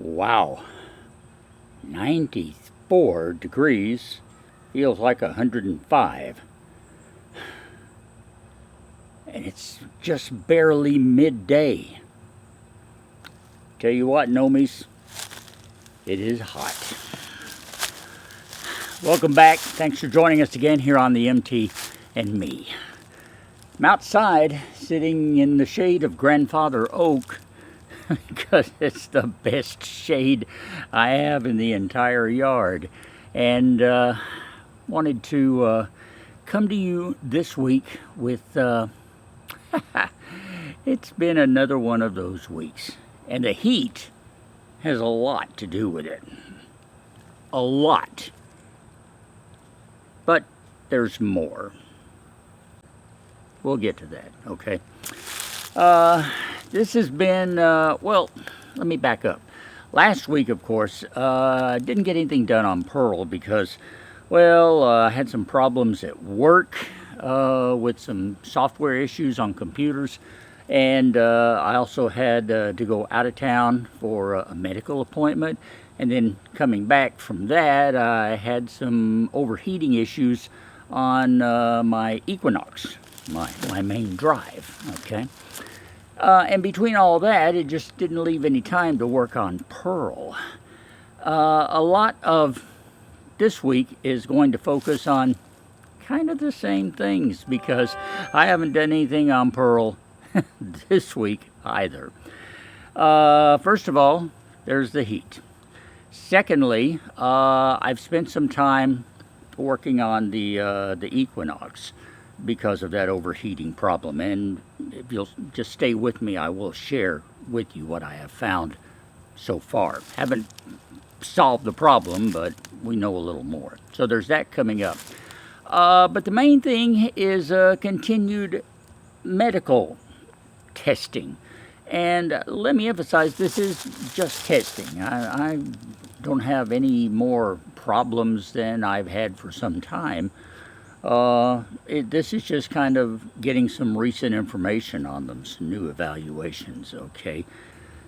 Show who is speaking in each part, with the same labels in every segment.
Speaker 1: Wow, 94 degrees feels like 105. And it's just barely midday. Tell you what, Nomies, it is hot. Welcome back. Thanks for joining us again here on the MT and Me. I'm outside sitting in the shade of Grandfather Oak because it's the best shade I have in the entire yard. And wanted to come to you this week with, it's been another one of those weeks. And the heat has a lot to do with it. A lot. But there's more. We'll get to that, okay? This has been, well, let me back up. Last week, of course, didn't get anything done on Pearl because, well, I had some problems at work with some software issues on computers. And I also had to go out of town for a medical appointment. And then coming back from that, I had some overheating issues on my Equinox, my main drive, okay? And between all that, it just didn't leave any time to work on Pearl. A lot of this week is going to focus on kind of the same things because I haven't done anything on Pearl this week either. First of all, there's the heat. Secondly, I've spent some time working on the Equinox because of that overheating problem. And if you'll just stay with me, I will share with you what I have found so far. Haven't solved the problem, but we know a little more. So there's that coming up. But the main thing is continued medical testing. And let me emphasize, this is just testing. I don't have any more problems than I've had for some time. This is just kind of getting some recent information on them, some new evaluations, okay?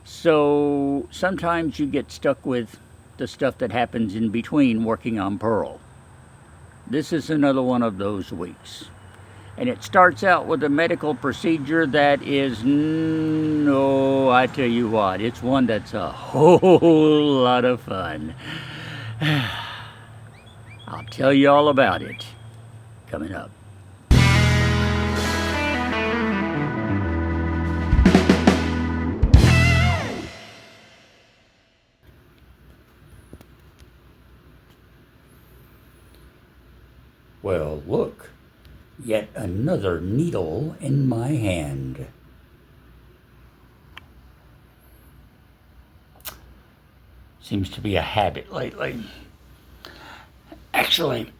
Speaker 1: So sometimes you get stuck with the stuff that happens in between working on Pearl. This is another one of those weeks. And it starts out with a medical procedure that is, no, I tell you what, it's one that's a whole lot of fun. I'll tell you all about it coming up. Well, look. Yet another needle in my hand. Seems to be a habit lately. Actually,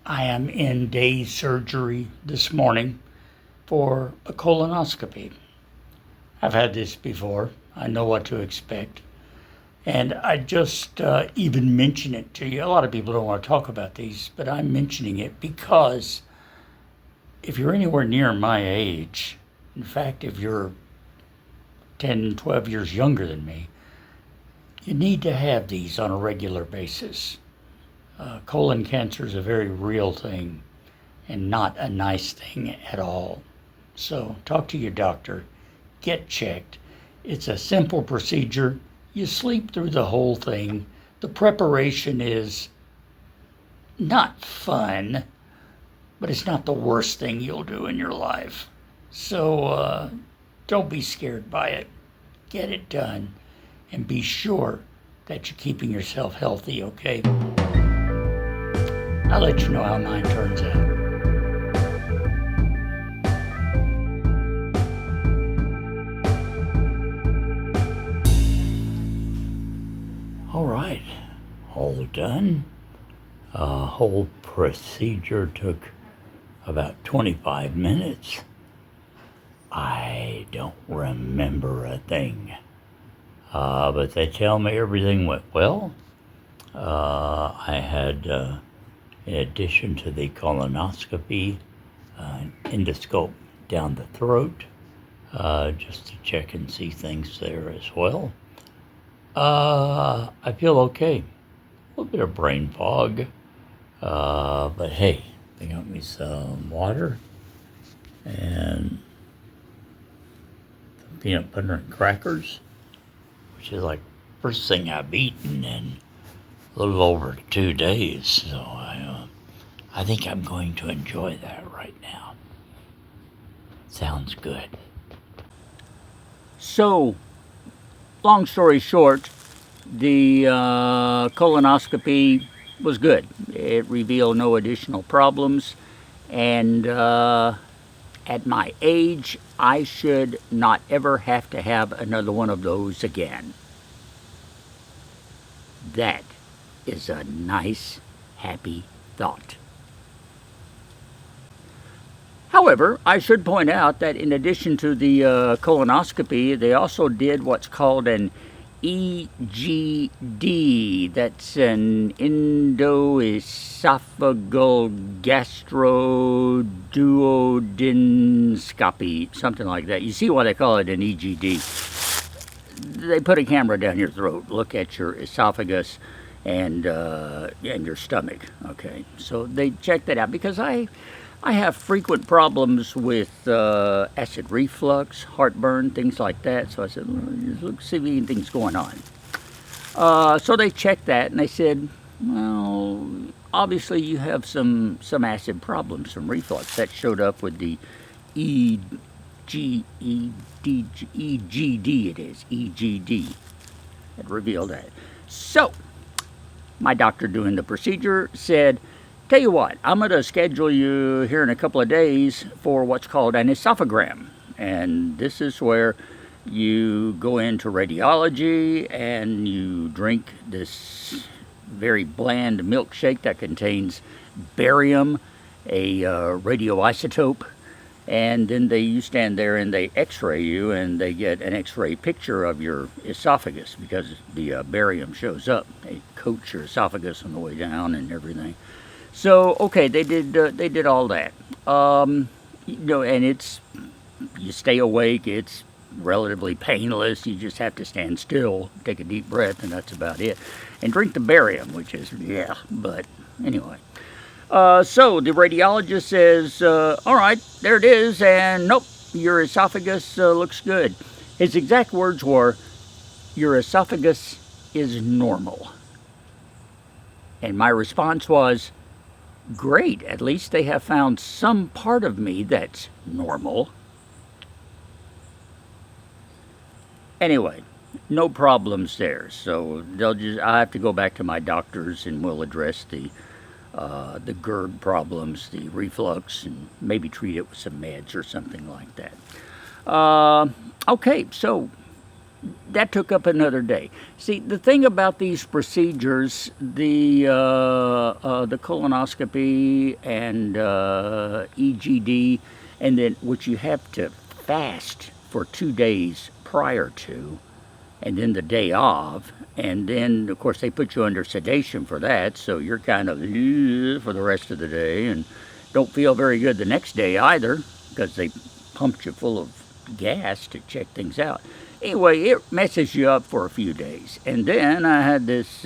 Speaker 1: I am in day surgery this morning for a colonoscopy. I've had this before. I know what to expect. And I just even mention it to you. A lot of people don't want to talk about these, but I'm mentioning it because if you're anywhere near my age, in fact, if you're 10, 12 years younger than me, you need to have these on a regular basis. Colon cancer is a very real thing and not a nice thing at all. So talk to your doctor, get checked. It's a simple procedure. You sleep through the whole thing. The preparation is not fun, but it's not the worst thing you'll do in your life. So don't be scared by it. Get it done. And be sure that you're keeping yourself healthy, okay? I'll let you know how mine turns out. All right, all done. Whole procedure took about 25 minutes. I don't remember a thing. But they tell me everything went well. I had, in addition to the colonoscopy, endoscope down the throat, just to check and see things there as well. I feel okay. A little bit of brain fog. But hey, they got me some water and some peanut butter and crackers, which is like first thing I've eaten in a little over 2 days. So I think I'm going to enjoy that right now. Sounds good. So, long story short, the colonoscopy was good. It revealed no additional problems, and at my age, I should not ever have to have another one of those again. That is a nice, happy thought. However, I should point out that in addition to the colonoscopy, they also did what's called an EGD. That's an endoesophageal gastroduodenoscopy, something like that. You see why they call it an EGD. They put a camera down your throat, look at your esophagus and your stomach. Okay, so they checked that out because I have frequent problems with acid reflux, heartburn, things like that. So I said, let's see if anything's going on. So they checked that and they said, well, obviously you have some acid problems, some reflux. That showed up with the EGD it is, EGD. It revealed that. So, my doctor doing the procedure said, tell you what, I'm going to schedule you here in a couple of days for what's called an esophagram. And this is where you go into radiology and you drink this very bland milkshake that contains barium, a radioisotope, and then you stand there and they x-ray you and they get an x-ray picture of your esophagus because the barium shows up. They coat your esophagus on the way down and everything. So, okay, they did all that. And you stay awake, it's relatively painless, you just have to stand still, take a deep breath, and that's about it. And drink the barium, which is, but anyway. So the radiologist says, all right, there it is, and nope, your esophagus looks good. His exact words were, your esophagus is normal. And my response was, great, at least they have found some part of me that's normal. Anyway, no problems there. So I have to go back to my doctors and we'll address the GERD problems, the reflux, and maybe treat it with some meds or something like that. Okay, so that took up another day. See, the thing about these procedures, the colonoscopy and EGD, and then which you have to fast for 2 days prior to, and then the day of, and then of course they put you under sedation for that, so you're kind of for the rest of the day and don't feel very good the next day either because they pumped you full of gas to check things out. Anyway, it messes you up for a few days. And then I had this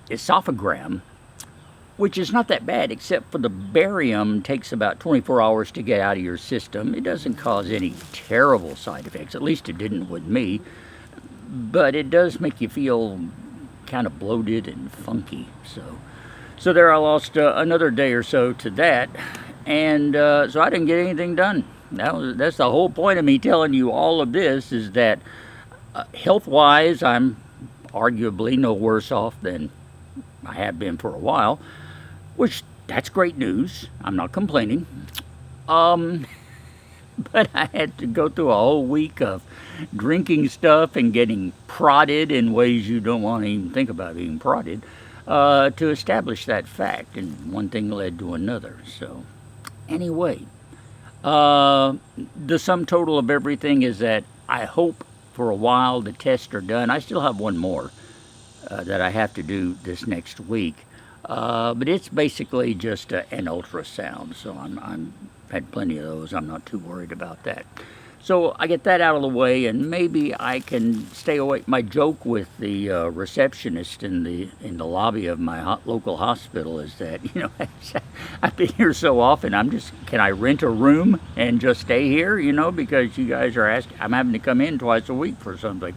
Speaker 1: esophagram, which is not that bad, except for the barium takes about 24 hours to get out of your system. It doesn't cause any terrible side effects, at least it didn't with me. But it does make you feel kind of bloated and funky. So there I lost another day or so to that. And so I didn't get anything done. That's the whole point of me telling you all of this, is that health-wise, I'm arguably no worse off than I have been for a while, which that's great news. I'm not complaining. But I had to go through a whole week of drinking stuff and getting prodded in ways you don't want to even think about being prodded to establish that fact, and one thing led to another. So anyway, the sum total of everything is that I hope for a while the tests are done. I still have one more that I have to do this next week, but it's basically just an ultrasound, so I'm had plenty of those. I'm not too worried about that. So I get that out of the way, and maybe I can stay awake. My joke with the receptionist in the lobby of my local hospital is that, you know, I've been here so often. Can I rent a room and just stay here? You know, because you guys are asking. I'm having to come in twice a week for something.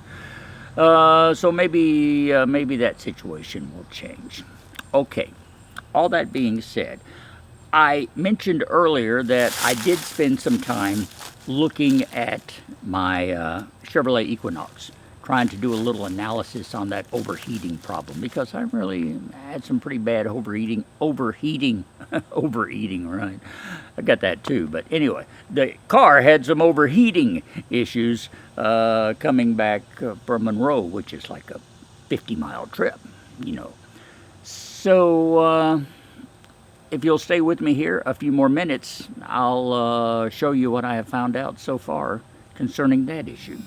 Speaker 1: So maybe that situation will change. Okay. All that being said, I mentioned earlier that I did spend some time looking at my Chevrolet Equinox, trying to do a little analysis on that overheating problem, because I really had some pretty bad overheating, right? I got that too, but anyway, the car had some overheating issues coming back from Monroe, which is like a 50-mile trip, you know. So, if you'll stay with me here a few more minutes, I'll show you what I have found out so far concerning that issue.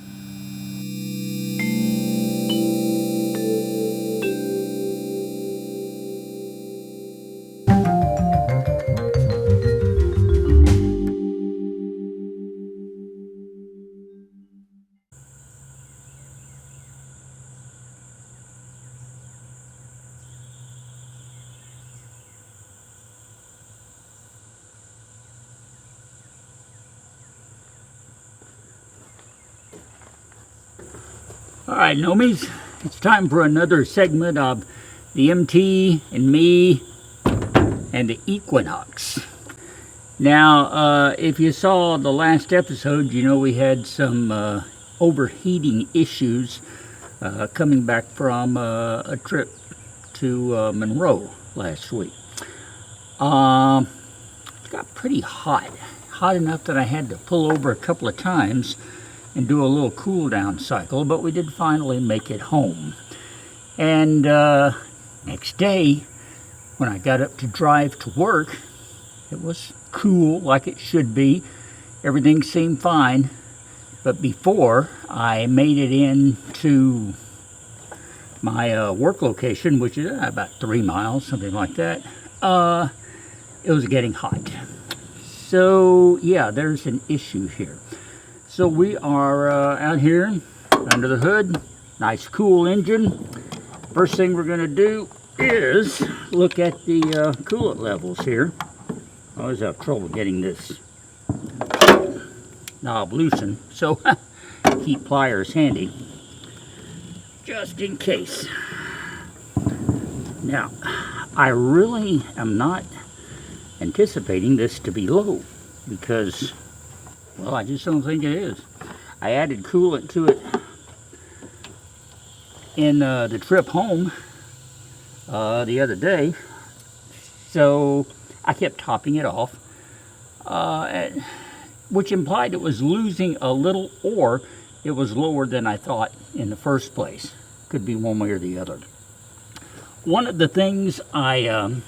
Speaker 1: Alright, Nomies, it's time for another segment of the MT and me and the Equinox. Now, if you saw the last episode, you know we had some overheating issues coming back from a trip to Monroe last week. It got pretty hot enough that I had to pull over a couple of times and do a little cool down cycle, but we did finally make it home. And next day, when I got up to drive to work, it was cool like it should be. Everything seemed fine. But before I made it into my work location, which is about 3 miles, something like that, it was getting hot. So yeah, there's an issue here. So we are out here under the hood, nice cool engine. First thing we're going to do is look at the coolant levels here. I always have trouble getting this knob loosened, so keep pliers handy just in case. Now, I really am not anticipating this to be low because, well, I just don't think it is. I added coolant to it in the trip home the other day, so I kept topping it off, which implied it was losing a little, or it was lower than I thought in the first place. Could be one way or the other. One of the things I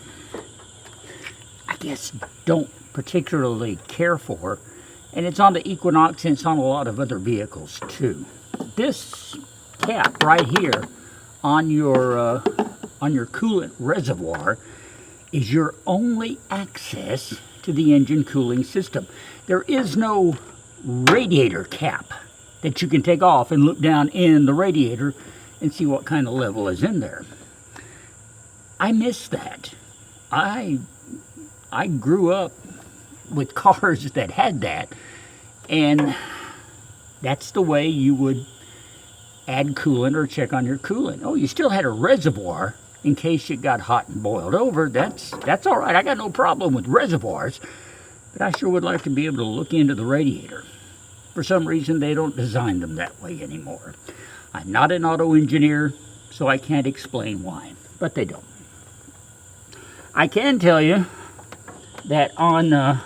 Speaker 1: guess don't particularly care for, and it's on the Equinox and it's on a lot of other vehicles too. This cap right here on your coolant reservoir is your only access to the engine cooling system. There is no radiator cap that you can take off and look down in the radiator and see what kind of level is in there. I miss that. I grew up with cars that had that, and that's the way you would add coolant or check on your coolant. Oh, you still had a reservoir in case it got hot and boiled over. That's all right. I got no problem with reservoirs, but I sure would like to be able to look into the radiator. For some reason, they don't design them that way anymore. I'm not an auto engineer, so I can't explain why, but they don't. I can tell you that on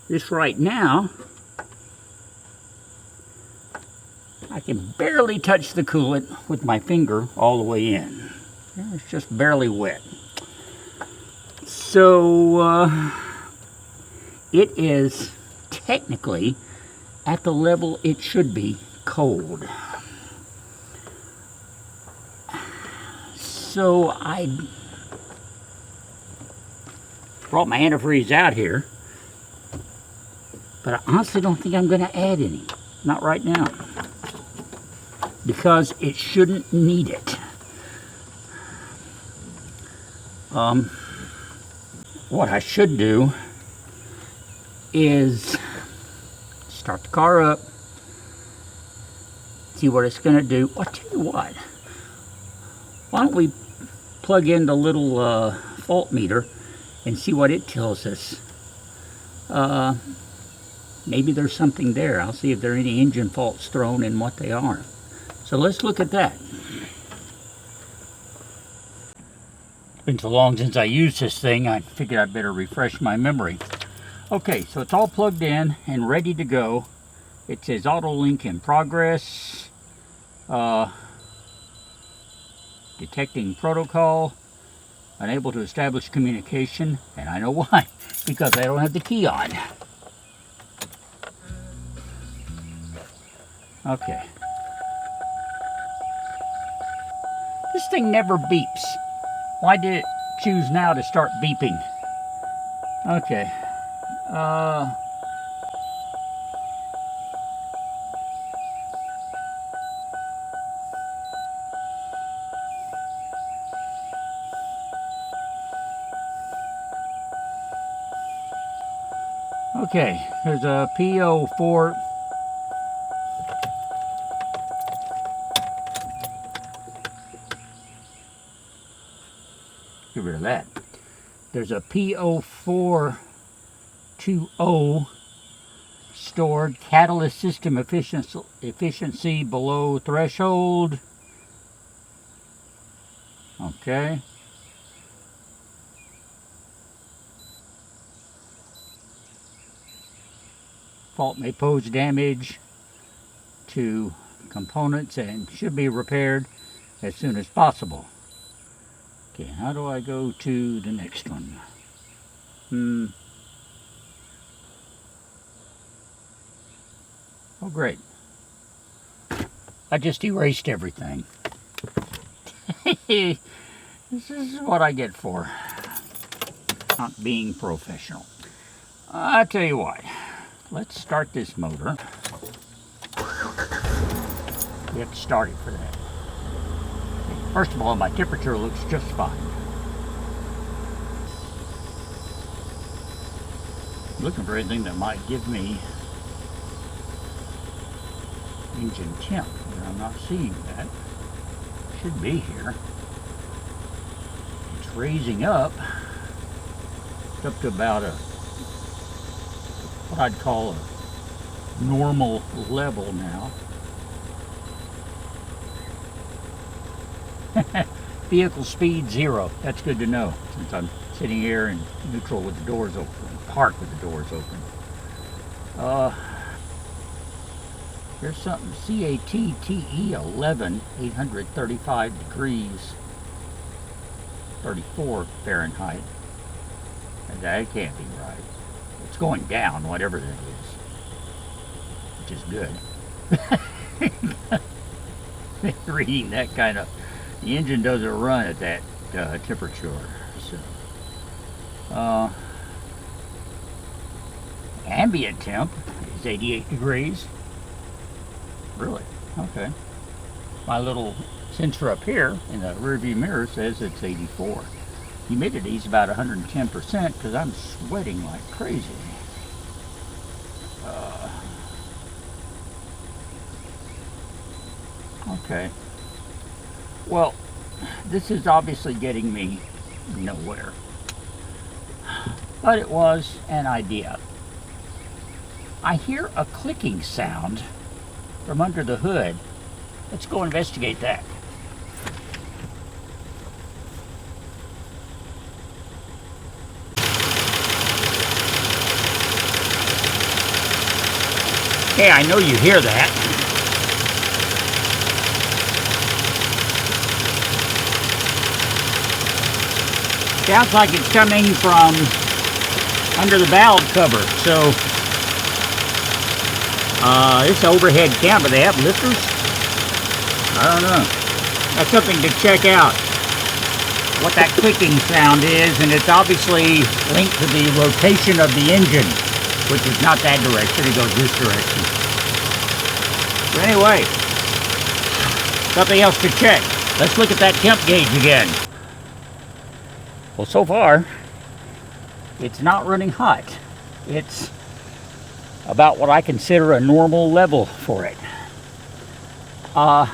Speaker 1: this right now, I can barely touch the coolant with my finger all the way in. It's just barely wet. So it is technically at the level it should be cold. So I brought my antifreeze out here But I honestly don't think I'm going to add any. Not right now. Because it shouldn't need it. What I should do is start the car up, see what it's going to do. I'll tell you what, why don't we plug in the little fault meter and see what it tells us. Maybe there's something there. I'll see if there are any engine faults thrown and what they are. So let's look at that. It's been so long since I used this thing, I figured I'd better refresh my memory. Okay, so it's all plugged in and ready to go. It says auto link in progress. Detecting protocol. Unable to establish communication. And I know why. Because I don't have the key on. Okay. This thing never beeps. Why did it choose now to start beeping? Okay. Okay, there's a P04. Get rid of that. There's a P0420 stored catalyst system efficiency below threshold. Okay. Fault may pose damage to components and should be repaired as soon as possible. Okay, how do I go to the next one? Oh, great. I just erased everything. This is what I get for not being professional. I tell you what, let's start this motor. We have to start it for that. First of all, my temperature looks just fine. I'm looking for anything that might give me engine temp, but I'm not seeing that. It should be here. It's raising up. It's up to about what I'd call a normal level now. Vehicle speed 0. That's good to know, since I'm sitting here in neutral with the doors open, parked with the doors open. Here's something, CATTE 11, 835 degrees, 34 Fahrenheit. That can't be right. It's going down, whatever that is, which is good. Reading that kind of, the engine doesn't run at that temperature. So, ambient temp is 88 degrees. Really? Okay. My little sensor up here in the rearview mirror says it's 84. Humidity is about 110% because I'm sweating like crazy. Okay. Well, this is obviously getting me nowhere. But it was an idea. I hear a clicking sound from under the hood. Let's go investigate that. Okay, I know you hear that. Sounds like it's coming from under the valve cover. So, this overhead camper, they have lifters? I don't know. That's something to check out. What that clicking sound is, and it's obviously linked to the rotation of the engine. which is not that direction, it goes this direction. So anyway, something else to check. Let's look at that temp gauge again. Well, so far, it's not running hot. It's about what I consider a normal level for it. I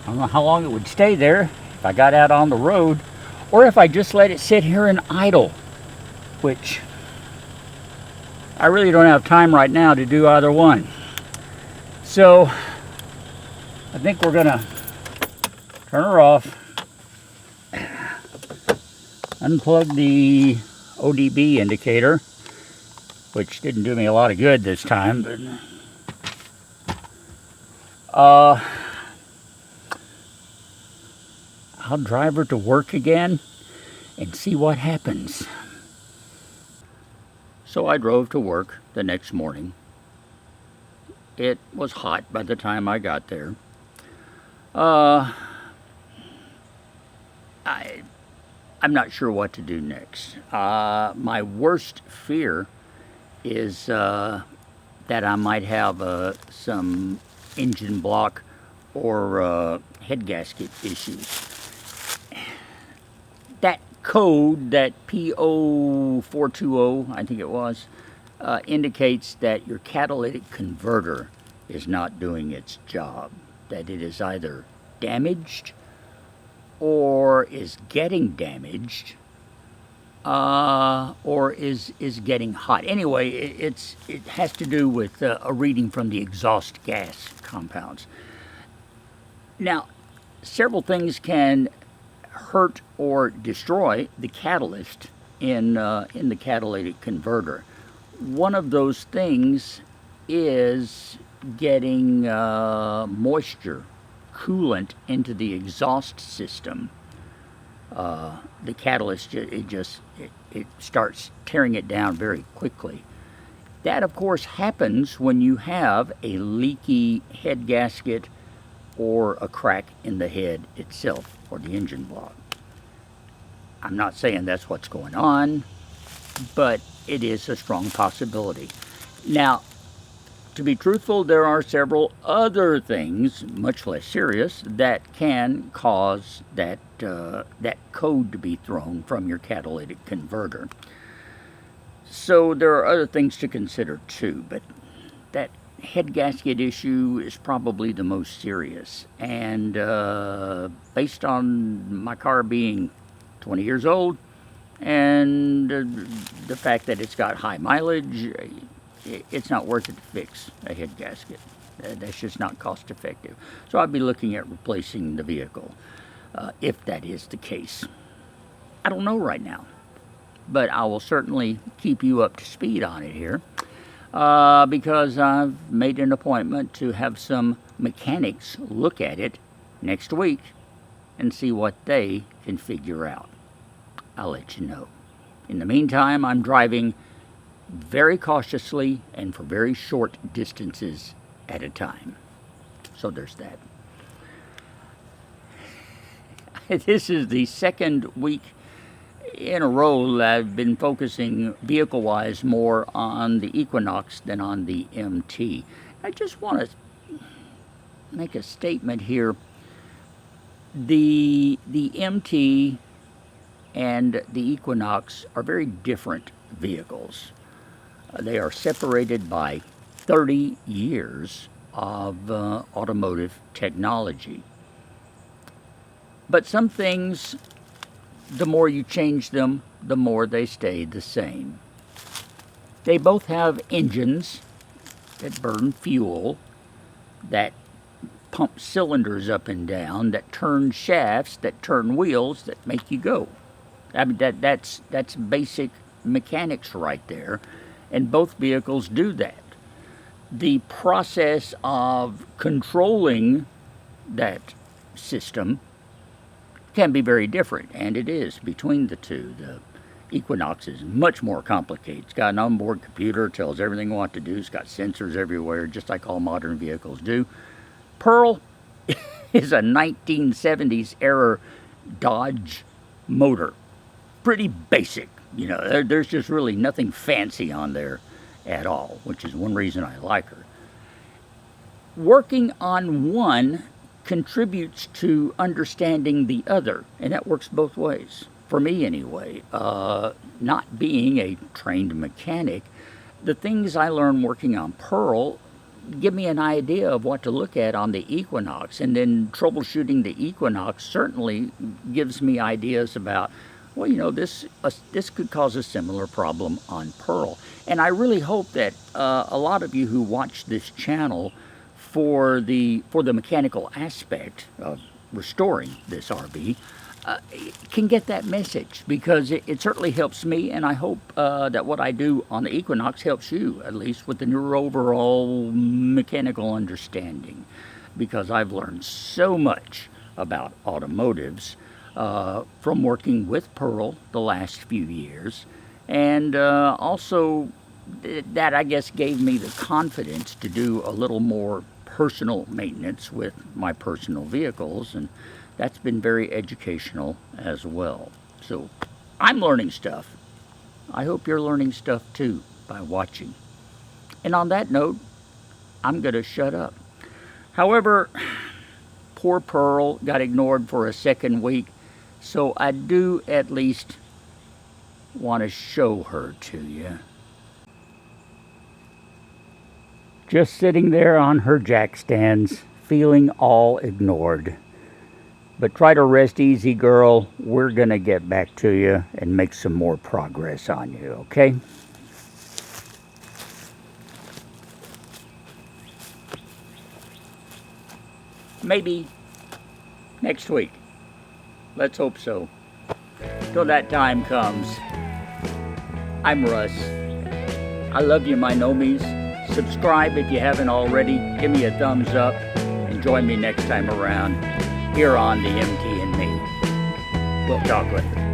Speaker 1: don't know how long it would stay there if I got out on the road, or if I just let it sit here and idle, which I really don't have time right now to do either one. So I think we're gonna turn her off, unplug the ODB indicator, which didn't do me a lot of good this time, but I'll drive her to work again and see what happens. So I drove to work the next morning. It was hot by the time I got there. I'm not sure what to do next. My worst fear is that I might have some engine block or head gasket issues. That code, that P0420, I think it was, indicates that your catalytic converter is not doing its job, that it is either damaged or is getting damaged, or is getting hot. Anyway, it has to do with a reading from the exhaust gas compounds. Now, several things can hurt or destroy the catalyst in the catalytic converter. One of those things is getting moisture, coolant into the exhaust system. The catalyst, it starts tearing it down very quickly. That, of course, happens when you have a leaky head gasket or a crack in the head itself, or the engine block. I'm not saying that's what's going on, but it is a strong possibility. Now, to be truthful, there are several other things, much less serious, that can cause that code to be thrown from your catalytic converter. So there are other things to consider too, but that head gasket issue is probably the most serious. And based on my car being 20 years old and the fact that it's got high mileage, it's not worth it to fix a head gasket. That's just not cost effective. So I'd be looking at replacing the vehicle if that is the case. I don't know right now, but I will certainly keep you up to speed on it here because I've made an appointment to have some mechanics look at it next week and see what they can figure out. I'll let you know. In the meantime, I'm driving very cautiously and for very short distances at a time. So there's that. This is the second week in a row that I've been focusing vehicle-wise more on the Equinox than on the MT. I just want to make a statement here. The MT and the Equinox are very different vehicles. They are separated by 30 years of automotive technology. But some things, the more you change them, the more they stay the same. They both have engines that burn fuel, that pump cylinders up and down, that turn shafts, that turn wheels, that make you go. I mean, that's basic mechanics right there. And both vehicles do that. The process of controlling that system can be very different, and it is between the two. The Equinox is much more complicated. It's got an onboard computer, tells everything what to do. It's got sensors everywhere, just like all modern vehicles do. Pearl is a 1970s era Dodge motor. Pretty basic, You know, there's just really nothing fancy on there at all, which is one reason I like her. Working on one contributes to understanding the other, and that works both ways, for me anyway. Not being a trained mechanic, the things I learn working on Pearl give me an idea of what to look at on the Equinox, and then troubleshooting the Equinox certainly gives me ideas about, well, you know, this could cause a similar problem on Pearl. And I really hope that a lot of you who watch this channel for the mechanical aspect of restoring this RV can get that message, because it certainly helps me, and I hope that what I do on the Equinox helps you, at least with your overall mechanical understanding, because I've learned so much about automotives from working with Pearl the last few years, and also that, I guess, gave me the confidence to do a little more personal maintenance with my personal vehicles, and that's been very educational as well. So I'm learning stuff. I hope you're learning stuff too by watching. And on that note, I'm going to shut up. However, poor Pearl got ignored for a second week, so I do at least want to show her to you. Just sitting there on her jack stands, feeling all ignored. But try to rest easy, girl. We're going to get back to you and make some more progress on you, okay? Maybe next week. Let's hope so. Till that time comes, I'm Russ. I love you, my nomies. Subscribe if you haven't already. Give me a thumbs up and join me next time around here on the MT and Me. We'll talk later.